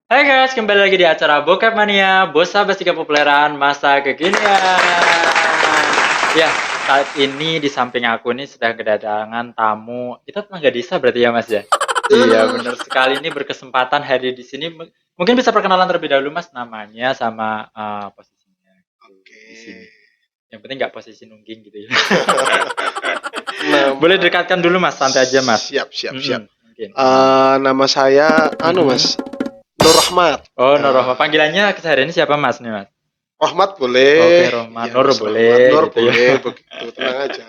Hai guys, kembali lagi di acara Bokep Mania, Bosa Basi Kepopuleran Masa Kekinian. Ya, saat ini di samping aku nih sedang kedatangan tamu. Kita tenaga desa berarti ya Mas ya? Iya, Betul. benar sekali ini berkesempatan hadir di sini. Mungkin bisa perkenalan terlebih dahulu Mas namanya sama posisinya gitu, Oke. di sini. Yang penting nggak posisi nungging gitu ya. Boleh Nama dekatkan dulu Mas, santai aja Mas. siap siap siap. Mungkin. Nama saya Mm-mm. Mas Nur Rahmat. Oh, Nur Rohman. Nah, Panggilannya kesehariannya siapa Mas nih Mas? Rahmat Oke, boleh, Rohman. iya Nur Mas Rahmat. boleh Nur gitu ya. boleh begitu, tenang aja.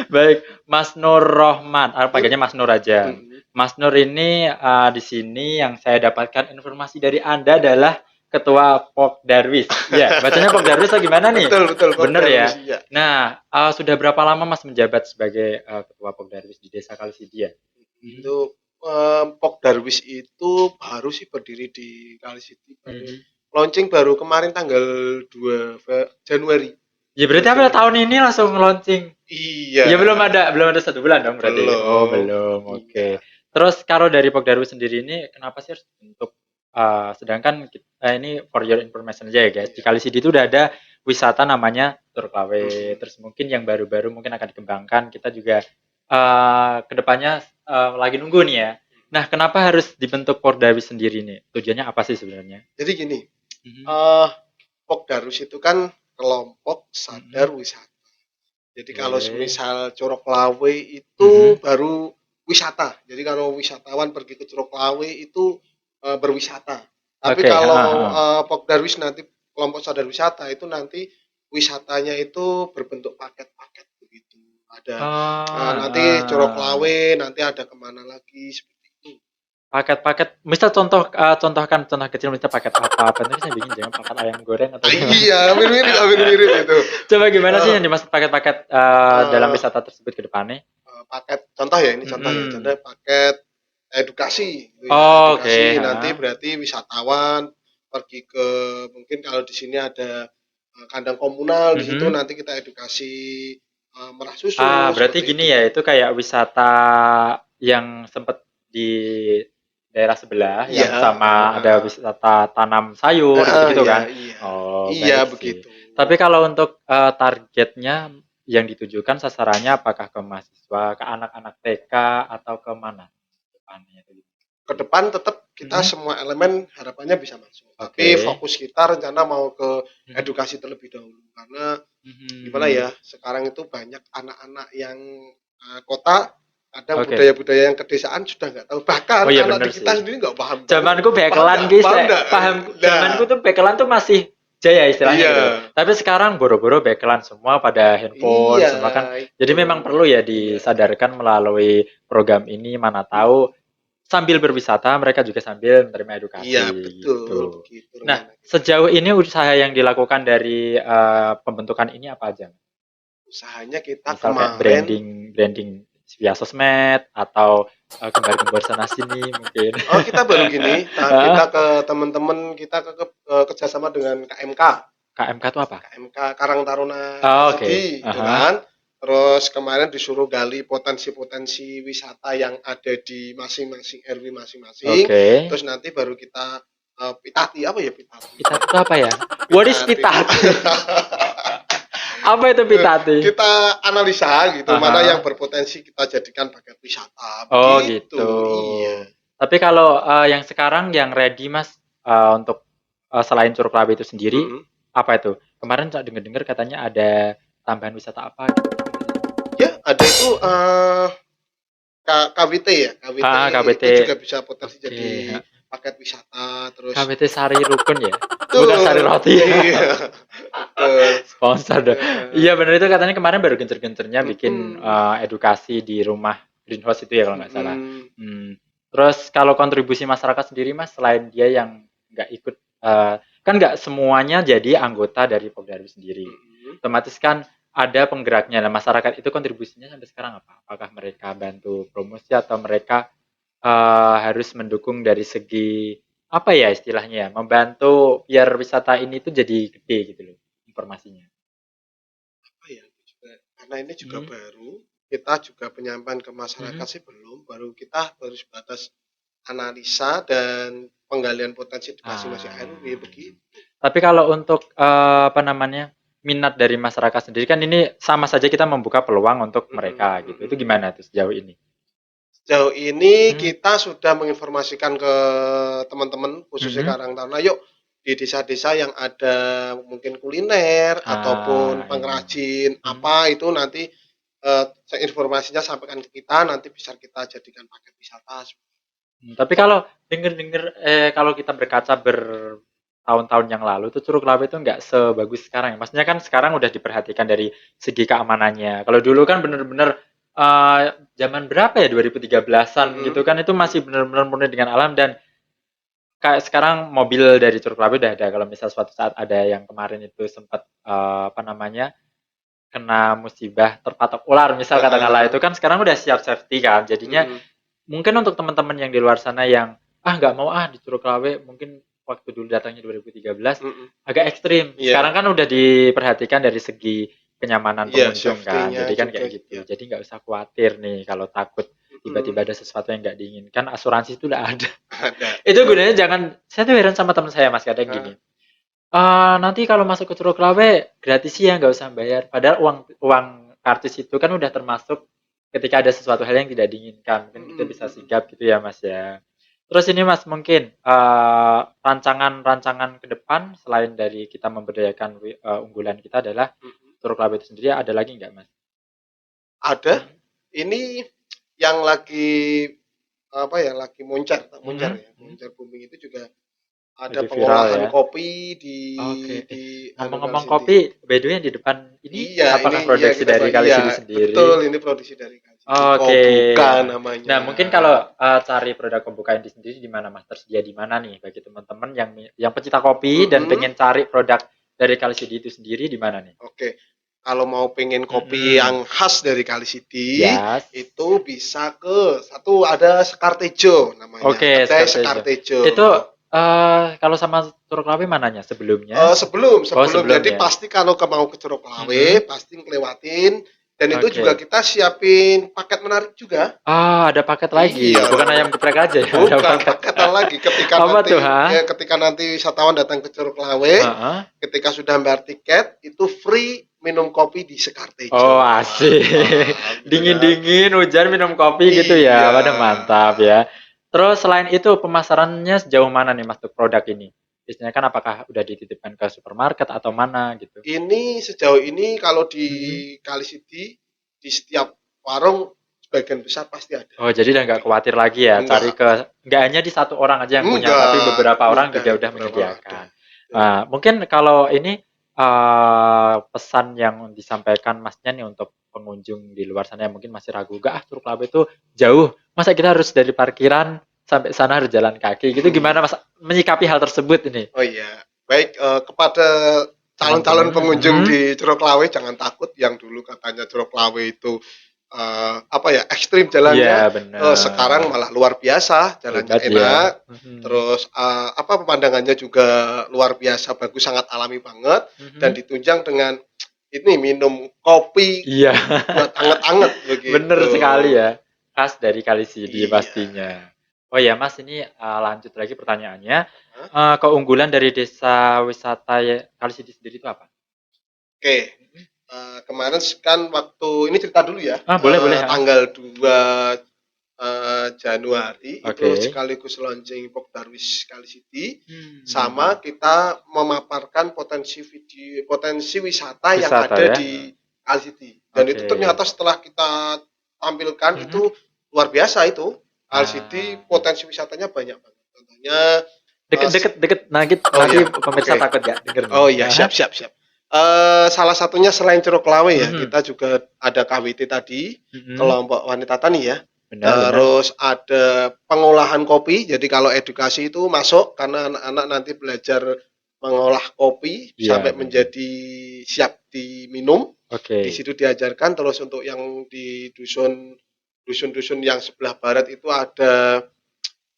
Baik, Mas Nur Rohman. Hmm, Panggilnya Mas Nur aja. hmm. Mas Nur ini di sini yang saya dapatkan informasi dari Anda adalah Ketua Pok Darwis. Ya, bacanya Pok Darwis atau gimana nih? Betul betul Pak Bener ya. Darwis ya. Nah, sudah berapa lama Mas menjabat sebagai Ketua Pok Darwis di Desa Kalisidia? Mhm. Itu Pok Darwis itu baru sih berdiri di Kalisiti, baru Mhm. launching baru kemarin tanggal 2 Januari. Ya 2 berarti apa Januari. tahun ini langsung launching? Iya, Ya belum ada 1 bulan dong berarti. Oh belum. belum, Iya. oke. Terus kalau dari Pogdarwu sendiri ini kenapa sih harus dibentuk? Sedangkan ini for your information aja ya guys. Di Iya. Kalisidi itu udah ada wisata namanya Turklawe. Mhm. Terus mungkin yang baru-baru mungkin akan dikembangkan. Kita juga kedepannya lagi nunggu nih ya. Nah, kenapa harus dibentuk Pordawi sendiri nih? Tujuannya apa sih sebenarnya? Jadi gini, Mhm, eh Pokdarus itu kan kelompok mhm, sadar wisata. Jadi kalau oke. semisal Curug Lawe Mhm, itu baru wisata. Jadi kalau wisatawan pergi ke Curug Lawe itu berwisata. Tapi oke. Heeh, kalau heeh. Pokdarwis nanti kelompok sadar wisata itu nanti wisatanya itu berbentuk paket-paket begitu. Ada Oh, nanti Curug heeh. Lawe, nanti ada kemana lagi seperti itu. Paket-paket, misal contohkan contoh kecil misal paket apa? Bentuknya saya bingung jangan paket ayam goreng atau gimana. Iya, hampir mirip itu. Coba gimana sih Eh, yang dimaksud paket-paket dalam eh, wisata tersebut ke depannya? paket contoh ya ini contoh ya contoh Mhm. paket edukasi gitu ya Oh, oke, edukasi nanti heeh. berarti wisatawan pergi ke mungkin kalau di sini ada kandang komunal di situ Mhm. nanti kita edukasi merah susu Berarti seperti gini itu. ya, itu kayak wisata yang sempat di daerah sebelah Iya, yang sama ada wisata tanam sayur gitu-gitu iya kan? iya Oh, iya baik sih. begitu. Tapi kalau untuk targetnya yang ditujukan sasarannya apakah ke mahasiswa, ke anak-anak TK atau ke mana depannya itu? Ke depan tetap kita Mhm. semua elemen harapannya bisa masuk tapi Oke. fokus kita rencana mau ke Mhm. edukasi terlebih dahulu karena gimana Mhm. ya, sekarang itu banyak anak-anak yang kota, kadang Oke. budaya-budaya yang kedesaan sudah nggak tahu. Bahkan Oh iya anak di bener kita sih. sendiri nggak paham tahu. Zamanku Paham bekelan nggak? guys, Paham nggak? paham Nah, zamanku tuh bekelan tuh masih jaya istilahnya gitu loh. iya, Tapi sekarang boro-boro bekelan semua pada handphone, iya semua kan. Jadi itu, memang perlu ya iya, disadarkan melalui program ini mana tahu sambil berwisata mereka juga sambil menerima iya edukasi betul gitu. begitu Nah, rencana kita. sejauh ini usaha yang dilakukan dari pembentukan ini apa aja? Usahanya kita Misal kayak kemarin, branding branding via sosmed atau gembar-gembar sana sini mungkin. oh kita baru gini, kita Heeh. ke teman-teman kita kerjasama dengan KMK. KMK itu apa? KMK Karang Taruna Oh, oke. Kalisidi itu Aha. kan. Terus kemarin disuruh gali potensi-potensi wisata yang ada di masing-masing RW masing-masing. Oke. Terus nanti baru kita pitati apa ya pitati? Pitati itu apa ya? What is Pitati. pitati? Apa itu pitati? Kita analisa gitu mana yang Aha. berpotensi kita jadikan paket wisata Oh, gitu. begitu. Iya. Tapi kalau yang sekarang yang ready Mas untuk selain Curug Lawe itu sendiri Mm-mm. apa itu? Kemarin saya dengar-dengar katanya ada tambahan wisata apa gitu. Ya ada itu KWT ya, KWT KBT. itu juga bisa potensi Oke. jadi paket wisata terus KBT Sari Rukun ya? Bukan Sari betul. Roti. Iya, betul. Sponsor dong. Heeh. Iya benar itu katanya kemarin baru gencer-gencernya bikin Mhm, edukasi di rumah greenhouse itu ya kalau nggak salah. mhm, Hmm. Terus kalau kontribusi masyarakat sendiri mas, selain dia yang nggak ikut, kan nggak semuanya jadi anggota dari Pogdaru sendiri. mhm. Otomatis kan ada penggeraknya. Nah masyarakat itu kontribusinya sampai sekarang apa? Apakah mereka bantu promosi atau mereka harus mendukung dari segi apa ya istilahnya ya, membantu biar wisata ini tuh jadi gede gitu loh informasinya. Apa ya, juga karena ini juga Mhm, baru, kita juga penyampaian ke masyarakat mhm, sih belum, baru kita baru sebatas analisa dan penggalian potensi di masing-masing Ah. RW begitu. Tapi kalau untuk apa namanya minat dari masyarakat sendiri kan ini sama saja kita membuka peluang untuk mereka gitu. Itu gimana tuh sejauh ini? Sejauh ini Hmm. kita sudah menginformasikan ke teman-teman khususnya Mhm. Karang Taruna, yuk di desa-desa yang ada mungkin kuliner ataupun Ini. pengrajin Mhm. apa itu nanti informasinya sampaikan ke kita, nanti bisa kita jadikan paket wisata. Tapi kalau denger-denger kalau kita berkaca bertahun-tahun yang lalu tuh Curug Lawe itu nggak sebagus sekarang ya. Maksudnya kan sekarang udah diperhatikan dari segi keamanannya. Kalau dulu kan bener-bener zaman berapa ya 2013-an gitu kan itu masih bener-bener murni dengan alam dan kayak sekarang mobil dari Curug Lawe udah ada. Kalau misal suatu saat ada yang kemarin itu sempat apa namanya kena musibah terpatok ular misal katakanlah itu kan sekarang udah siap safety kan. Jadinya mungkin untuk teman-teman yang di luar sana yang nggak mau di Curug Lawe mungkin waktu dulu datangnya 2013 agak ekstrim. Iya, Sekarang kan udah diperhatikan dari segi kenyamanan iya pengunjung kan. safety-nya Jadi kan juga kayak gitu. ya. Jadi nggak usah khawatir nih kalau takut tiba-tiba ada sesuatu yang nggak diinginkan, asuransi itu udah ada. Ada, Itu betul. gunanya jangan, saya tuh heran sama teman saya Mas kadang Heeh. gini. Nanti kalau masuk ke Curug Lawe gratis ya nggak usah bayar. Padahal uang uang karcis itu kan udah termasuk ketika ada sesuatu hal yang tidak diinginkan. Mungkin kita bisa sigap gitu ya Mas ya. Terus ini Mas mungkin rancangan-rancangan ke depan selain dari kita memberdayakan unggulan kita adalah Curug Lawe itu sendiri ada lagi nggak Mas? Ada, Hmm. ini yang lagi apa ya, lagi moncar Mhm. ya, moncar booming itu juga ada Lagi viral pengolahan ya. kopi Oke. di anu Kali Ngomong-ngomong City. kopi, by the way yang di depan ini Iya, apakah iya produksi kita dari Kali iya City sendiri? betul ini produksi dari Kali City. Oke. Kobuka namanya. Nah, mungkin kalau cari produk kombuka ini sendiri di mana Mas? Tersedia di mana nih bagi teman-teman yang pecinta kopi dan Mm-mm. pengen cari produk dari Kali City itu sendiri di mana nih? Oke, kalau mau pengen kopi Mm-mm. yang khas dari Kali City, Yes. itu bisa ke satu ada Sekartejo namanya, Oke, kedai Skartejo. Sekartejo. Itu kalau sama Curug Lawe mananya? Sebelumnya? Sebelum Oh, sebelum sebelum jadi ya. pasti kalau mau ke Curug Lawe Mm-mm. pasti ngelewatin dan itu juga Oke. kita siapin paket menarik juga. Ada paket lagi. Iya, Bukan ayam geprek aja ya, ada bukan paket. paketan lagi Apa tuh, ha? ketika nanti wisatawan datang ke Curug Lawe, Heeh. ketika sudah bayar tiket itu free minum kopi di Oh, Sekartejo. asik. Mantap gitu kan. Dingin-dingin, hujan minum kopi gitu ya. Iya. Pada mantap ya. Terus selain itu pemasarannya sejauh mana nih Mas untuk produk ini? Biasanya kan apakah udah dititipkan ke supermarket atau mana gitu? Ini sejauh ini kalau di Mhm. Kali City di setiap warung sebagian besar pasti ada Oh, jadi udah nggak kopi. khawatir lagi ya cari Enggak, ke nggak hanya di satu orang aja yang punya, tapi enggak, beberapa orang udah juga itu udah memang ada. menyediakan. Mungkin kalau ini pesan yang disampaikan Masnya nih untuk pengunjung di luar sana yang mungkin masih ragu, gak Curug Lawe itu jauh, masa kita harus dari parkiran sampai sana harus jalan kaki gitu gimana Mas menyikapi hal tersebut ini? Oh iya, baik kepada calon-calon Teman-teman, pengunjung di Curug Lawe jangan takut yang dulu katanya Curug Lawe itu apa ya ekstrim iya jalannya, sekarang benar, malah luar biasa, jalannya hebat ya. enak, Mhm. terus apa pemandangannya juga luar biasa bagus, sangat alami banget dan Mhm. ditunjang dengan ini minum kopi Iya, buat anget-anget bener begitu. sekali ya. Khas dari Kali Sidi Iya. pastinya. Oh ya Mas, ini lanjut lagi pertanyaannya. Hah? Keunggulan dari desa wisata Kali Sidi sendiri itu apa? Oke. Kemarin kan waktu ini cerita dulu ya, Boleh boleh. tanggal 2 Januari itu Oke. sekaligus launching Pok Darwis Kali City, Hmm. sama kita memaparkan potensi wisata yang Wisata ada ya. di Kali City. Dan itu Oke. ternyata setelah kita tampilkan Mhm. itu luar biasa itu. Kali City Ah, potensi wisatanya banyak banget. Contohnya deket deket deket. Nanti oh nanti ya, pemirsa oke. takut gak denger nih. Oh iya, Aha. siap siap siap. Salah satunya selain Curug Lawe ya, Mhm. kita juga ada KWT tadi, Mhm. kelompok wanita tani ya. Benar benar. Terus ada pengolahan kopi. Jadi kalau edukasi itu masuk karena anak-anak nanti belajar mengolah kopi Iya sampai benar. menjadi siap diminum. Di Oke. situ diajarkan. Terus untuk yang di dusun-dusun yang sebelah barat itu ada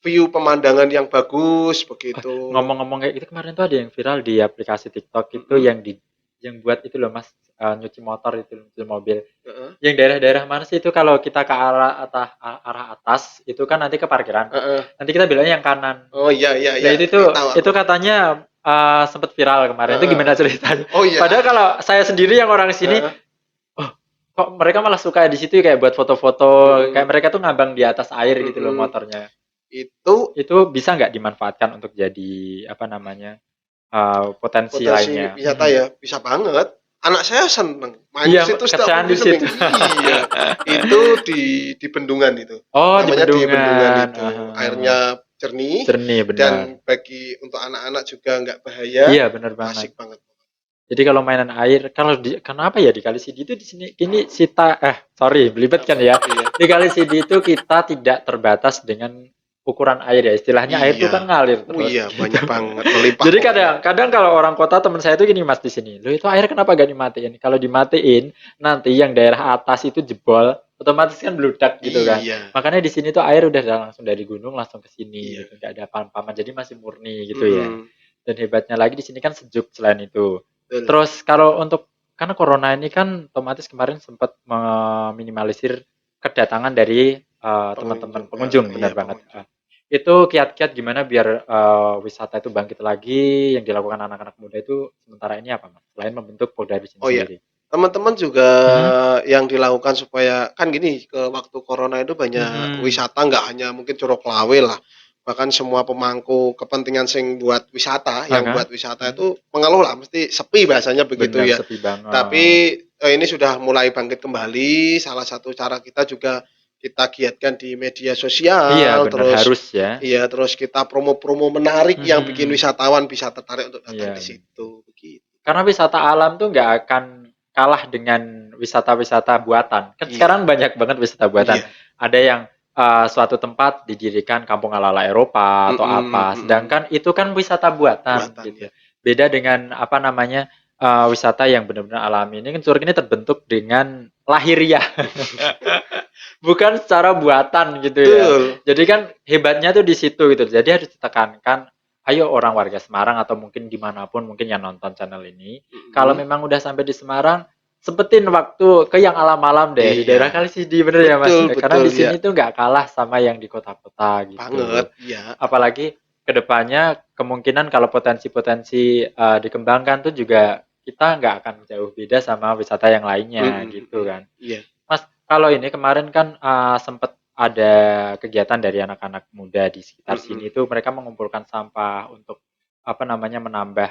view pemandangan yang bagus begitu. Ngomong-ngomong kayak gitu kemarin tuh ada yang viral di aplikasi TikTok itu Mm-mm. yang buat itu loh Mas nyuci motor itu, nyuci mobil. Heeh, Yang daerah-daerah mana sih itu kalau kita ke arah atas itu kan nanti ke parkiran. heeh. Nanti kita bilangnya yang kanan. Oh, iya iya Nah iya, tahu itu aku. katanya sempat viral kemarin. Itu Heeh, gimana ceritanya? oh, iya, Padahal kalau saya sendiri yang orang sini, heeh, oh, kok mereka malah suka di situ kayak buat foto-foto, kayak mhm, mereka tuh ngambang di atas air gitu loh mhm. motornya. Itu Itu bisa nggak dimanfaatkan untuk jadi apa namanya potensi potensi lainnya? wisata ya, bisa banget. Anak saya seneng main Iya, ke situ setiap kerjaan minggu di Senin. situ. Iya, itu di bendungan itu. Oh, di Namanya di bendungan bendungan. itu. Airnya jernih Jernih, benar. dan bagi untuk anak-anak juga nggak bahaya. Iya, benar banget. Asik banget. Jadi kalau mainan air, kalau di, kenapa ya di Kali Sidi itu di sini ini sorry, belibet kan Apa? ya. Iya. Di Kali Sidi itu kita tidak terbatas dengan ukuran air ya. Istilahnya air itu Iya. kan ngalir Oh terus iya, gitu. banyak banget melimpah Jadi pokoknya. kadang-kadang kalau orang kota teman saya itu gini Mas di sini. Loh itu air kenapa gak dimatiin? Kalau dimatiin nanti yang daerah atas itu jebol, otomatis kan bludak gitu kan. Iya, Makanya di sini tuh air udah langsung dari gunung langsung ke sini iya. gitu. Gak ada pam-paman. Jadi masih murni gitu ya. Mhm, Dan hebatnya lagi di sini kan sejuk selain itu. betul. Terus kalau untuk karena corona ini kan otomatis kemarin sempat meminimalisir kedatangan dari teman-teman Pengunjung, pengunjung, iya benar banget. pengunjung. Itu kiat-kiat gimana biar wisata itu bangkit lagi yang dilakukan anak-anak muda itu sementara ini apa, Mas? Selain membentuk Polda di sini Oh iya, sendiri. teman-teman juga Mhm. yang dilakukan supaya kan gini, ke waktu corona itu banyak Mhm. wisata nggak hanya mungkin Curug Lawe lah, bahkan semua pemangku kepentingan sing buat wisata, yang Oke. buat wisata Mhm. itu mengeluh lah, mesti sepi bahasanya begitu Benar ya. sepi banget. Tapi, ini sudah mulai bangkit kembali, salah satu cara kita juga kita giatkan di media Iya, sosial, benar terus harus ya. iya, terus kita promo-promo menarik yang bikin Mhm. wisatawan bisa tertarik untuk datang ke Iya. situ, begitu. Karena wisata alam tuh nggak akan kalah dengan wisata-wisata buatan. Kan Iya sekarang banyak banget wisata buatan. iya, Ada yang suatu tempat didirikan kampung ala-ala Eropa atau mhm apa. mhm. Sedangkan itu kan wisata buatan Buatan gitu. ya. Beda dengan apa namanya wisata yang benar-benar alami. Ini kan Curug ini terbentuk dengan lahiriah, bukan secara buatan gitu ya. Betul, Jadi kan hebatnya tuh di situ gitu. Jadi harus ditekankan, ayo orang warga Semarang atau mungkin dimanapun mungkin yang nonton channel ini, kalau mhm, memang udah sampai di Semarang, sempetin waktu ke yang alam-alam deh di daerah iya, Kalisidi bener ya Mas. betul Karena betul, di iya, sini tuh nggak kalah sama yang di kota-kota banget, gitu. iya, Apalagi kedepannya kemungkinan kalau potensi-potensi dikembangkan tuh juga kita nggak akan jauh beda sama wisata yang lainnya mhm gitu mhm, kan. iya Mas, kalau ini kemarin kan sempet ada kegiatan dari anak-anak muda di sekitar mhm. sini tuh mereka mengumpulkan sampah untuk apa namanya menambah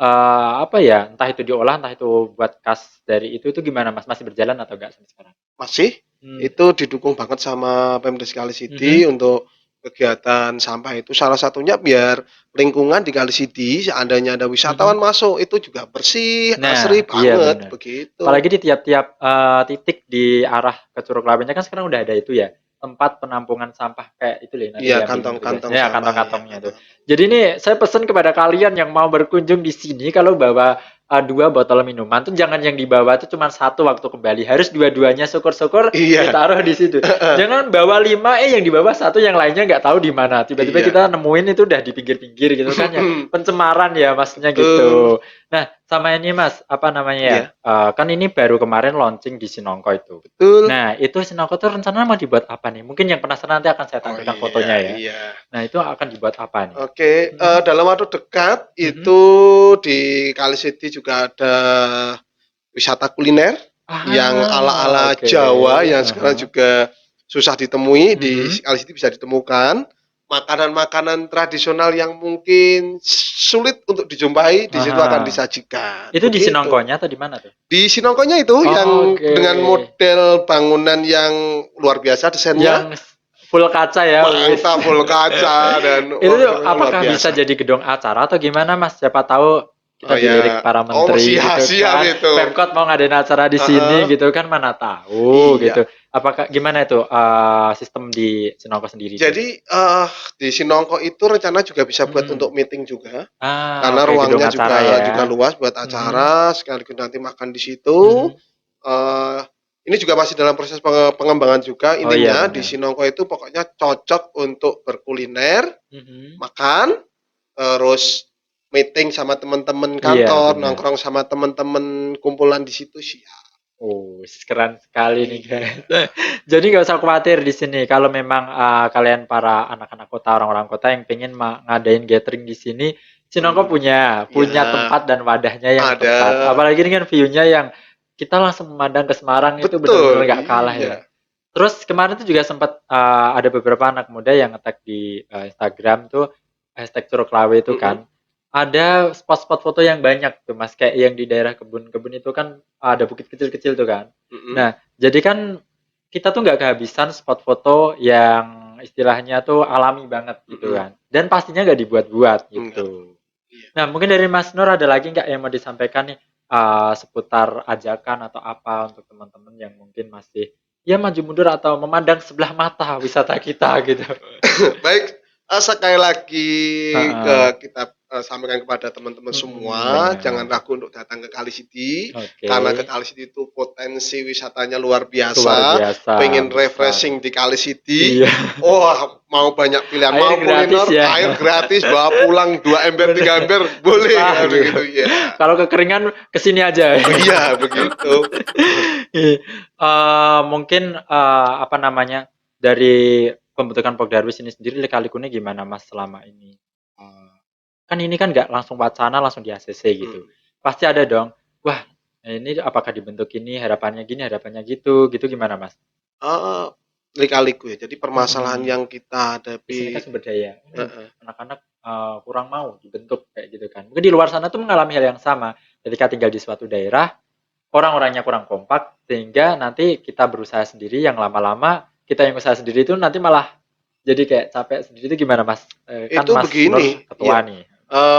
apa ya entah itu diolah entah itu buat kas dari itu gimana Mas masih berjalan atau enggak sampai sekarang? Masih, Hmm. itu didukung banget sama Pemdes Mhm. Kalisidi untuk kegiatan sampah itu salah satunya biar lingkungan di Kalisidi seandainya ada wisatawan Mhm. masuk itu juga bersih, asri Nah, iya banget, benar. begitu. Apalagi di tiap-tiap titik di arah ke Curug Lawenya kan sekarang udah ada itu ya tempat penampungan sampah kayak itu loh nanti Iya, diambilin kantong-kantong petugasnya ya sampah ya, kantong-kantongnya itu. kantong-kantong. Jadi ini saya pesan kepada kalian yang mau berkunjung di sini kalau bawa dua botol minuman tuh jangan yang dibawa tuh cuma satu waktu kembali harus dua-duanya syukur-syukur Iya, ditaruh di situ. Jangan bawa lima yang dibawa satu yang lainnya nggak tahu di mana. Tiba-tiba iya. kita nemuin itu udah di pinggir-pinggir gitu kan ya pencemaran ya maksudnya Betul, gitu. Nah, sama ini Mas, apa namanya ya? iya, Kan ini baru kemarin launching di Sinongko itu. betul. Nah, itu Sinongko tuh rencana mau dibuat apa nih? Mungkin yang penasaran nanti akan saya Oh tampilkan iya fotonya ya. iya. Nah, itu akan dibuat apa nih? Oke, Mhm, dalam waktu dekat mhm. itu di Kali City juga ada wisata kuliner yang Ah, ala-ala oke. Jawa yang sekarang Heeh. juga susah ditemui, di Mhm, Kali City bisa ditemukan. Makanan-makanan tradisional yang mungkin sulit untuk dijumpai, di situ akan aha. disajikan, Itu di begitu. Sinongkonya atau di mana tuh? Di Sinongkonya itu yang Oke. dengan model bangunan yang luar biasa desainnya, Yang full kaca ya, wis. mantap, full kaca dan Itu wah tuh luar apakah bisa biasa. jadi gedung acara atau gimana Mas? Siapa tahu kita Oh dilirik ya, para oh menteri siap gitu siap kan. itu. Pemkot mau ngadain acara di sini Heeh, gitu kan mana tahu iya. gitu. Apakah gimana itu sistem di Sinoko sendiri itu? Jadi, di Sinongko itu rencana juga bisa buat untuk Mhm. meeting juga, Ah, karena oke gedung ruangnya acara ya. juga luas buat Mhm. acara, sekaligus nanti makan di situ. Mhm. Eee, ini juga masih dalam proses pengembangan juga, Oh iya intinya di benar. Sinongko itu pokoknya cocok untuk berkuliner, Mhm. makan, terus meeting sama teman-teman Iya, kantor, benar. nongkrong sama teman-teman kumpulan di situ siap. Oh, keren sekali nih Iya. guys. Jadi nggak usah khawatir di sini. Kalau memang kalian para anak-anak kota, orang-orang kota yang pengen ngadain gathering di sini, Sinongko Hmm. punya Ya, tempat dan wadahnya yang ada. tepat. Apalagi ini kan view-nya yang kita langsung memandang ke Semarang itu bener-bener Betul, nggak kalah ya. iya. Terus kemarin tuh juga sempat ada beberapa anak muda yang nge-tag di Instagram tuh hashtag Curug Lawe itu Mhm, kan. Ada spot-spot foto yang banyak tuh Mas, kayak yang di daerah kebun-kebun itu kan ada bukit kecil-kecil tuh kan. mhm, Nah, jadi kan kita tuh nggak kehabisan spot foto yang istilahnya tuh alami banget gitu mhm. kan. Dan pastinya nggak dibuat-buat Enggak, gitu. iya. Nah, mungkin dari Mas Nur ada lagi nggak yang mau disampaikan nih seputar ajakan atau apa untuk teman-teman yang mungkin masih ya maju mundur atau memandang sebelah mata wisata kita gitu. Baik, sekali lagi Heeh. kita sampaikan kepada teman-teman Mm-mm, semua, jangan benar. ragu untuk datang ke Kali City, Oke. karena ke Kali City itu potensi wisatanya luar Luar biasa. biasa Pengen besar. refreshing di Kali City, Iya. oh mau banyak pilihan, Air mau gratis kuliner, ya. air gratis, bawa pulang 2 ember, 3 Bener. ember, boleh Wah, kan gitu. begitu ya. Kalau kekeringan kesini aja. Iya, begitu. Mungkin apa namanya dari pembentukan Pogdarwis ini sendiri lika-likunya gimana Mas selama ini? Eh, kan ini kan nggak langsung wacana langsung di ACC gitu. Mhm. Pasti ada dong. Wah, ini apakah dibentuk ini harapannya gini, harapannya gitu, gitu gimana Mas? Heeh, lika-liku ya. Jadi permasalahan Mm-mm. yang kita Di sini kan hadapi, sumber daya. heeh, Anak-anak kurang mau dibentuk kayak gitu kan. Mungkin di luar sana tuh mengalami hal yang sama. Ketika tinggal di suatu daerah, orang-orangnya kurang kompak sehingga nanti kita berusaha sendiri yang lama-lama kita yang usaha sendiri itu nanti malah jadi kayak capek sendiri itu gimana Mas? Kan itu Mas Nur begini, ketua ya. nih.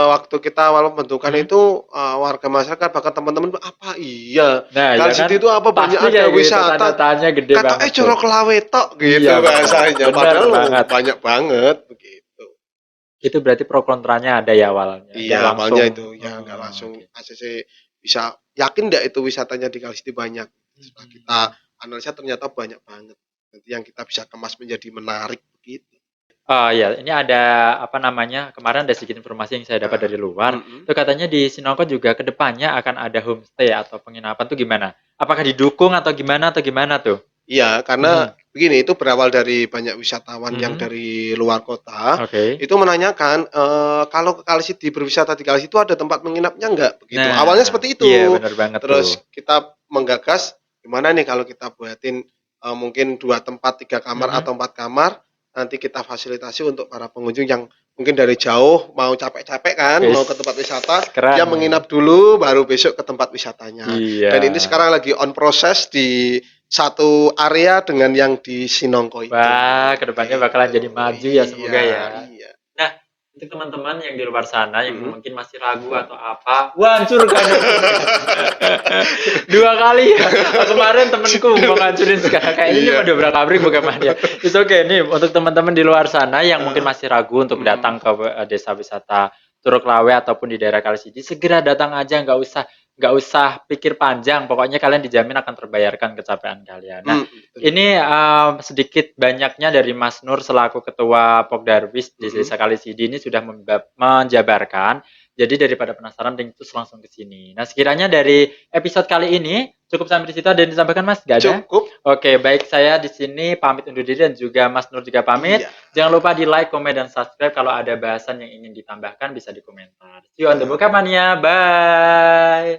Waktu kita awal pembentukan Hmm? itu, warga masyarakat bahkan teman-teman, "Apa iya? Nah, ya Kali kan City itu apa banyak pasti ada kayak gitu wisata? tanda-tanya gede banget Katanya tuh. Curug Lawe tok," Iya gitu benar, bahasanya. benar Padahal banget. banyak banget begitu. Itu berarti pro kontranya ada ya awalnya, nggak Iya, awalnya langsung. itu ya nggak langsung Oke. ACC bisa yakin nggak itu wisatanya di Kali City banyak. Setelah kita Hmm. analisa ternyata banyak banget. Nanti yang kita bisa kemas menjadi menarik begitu. Oh ya, ini ada apa namanya? Kemarin ada sedikit informasi yang saya dapat Heeh, dari luar. mhm. Itu katanya di Sinongko juga ke depannya akan ada homestay atau penginapan tuh gimana? Apakah didukung atau gimana tuh? Iya, karena Mhm. begini, itu berawal dari banyak wisatawan yang Mhm. dari luar kota, Oke. itu menanyakan, kalau ke Kali City, berwisata di Kali City itu ada tempat menginapnya nggak? Begitu. Awalnya Nah, seperti iya itu. bener banget tuh. Terus kita menggagas, gimana nih kalau kita buatin, mungkin 2 tempat, 3 kamar Mhm. atau 4 kamar, nanti kita fasilitasi untuk para pengunjung yang mungkin dari jauh mau capek-capek kan, mau Wis, ke tempat wisata, dia keren nih. menginap dulu baru besok ke tempat wisatanya. Iya. Dan ini sekarang lagi on proses di satu area dengan yang di Sinongko itu, Wah, kedepannya bakalan gitu. jadi maju ya semoga Iya, ya. iya. Nah, untuk teman-teman yang di luar sana yang Mhm. mungkin masih ragu atau apa, wah hancur kan dua kali ya. Kemarin temenku mau ngancurin sekarang kayaknya ini Iya. mau dobrak pabrik bagaimana ya. Itu oke nih untuk teman-teman di luar sana yang mungkin Heeh, masih ragu untuk mhm. datang ke desa wisata Curug Lawe ataupun di daerah Kalisidi, segera datang aja nggak usah pikir panjang. Pokoknya kalian dijamin akan terbayarkan kecapean kalian. Nah, Betul. ini sedikit banyaknya dari Mas Nur selaku Ketua Pogdarwis di Mhm. Desa Kalisidi ini sudah menjabarkan. Jadi daripada penasaran, ringkus langsung ke sini. Nah, sekiranya dari episode kali ini cukup sampai di situ ada yang disampaikan Mas? Gak ada? Cukup. Oke, baik saya di sini pamit undur diri dan juga Mas Nur juga pamit. Iya. Jangan lupa di like, komen, dan subscribe. Kalau ada bahasan yang ingin ditambahkan bisa di komentar. See you on the Nah. Book Mania. Bye.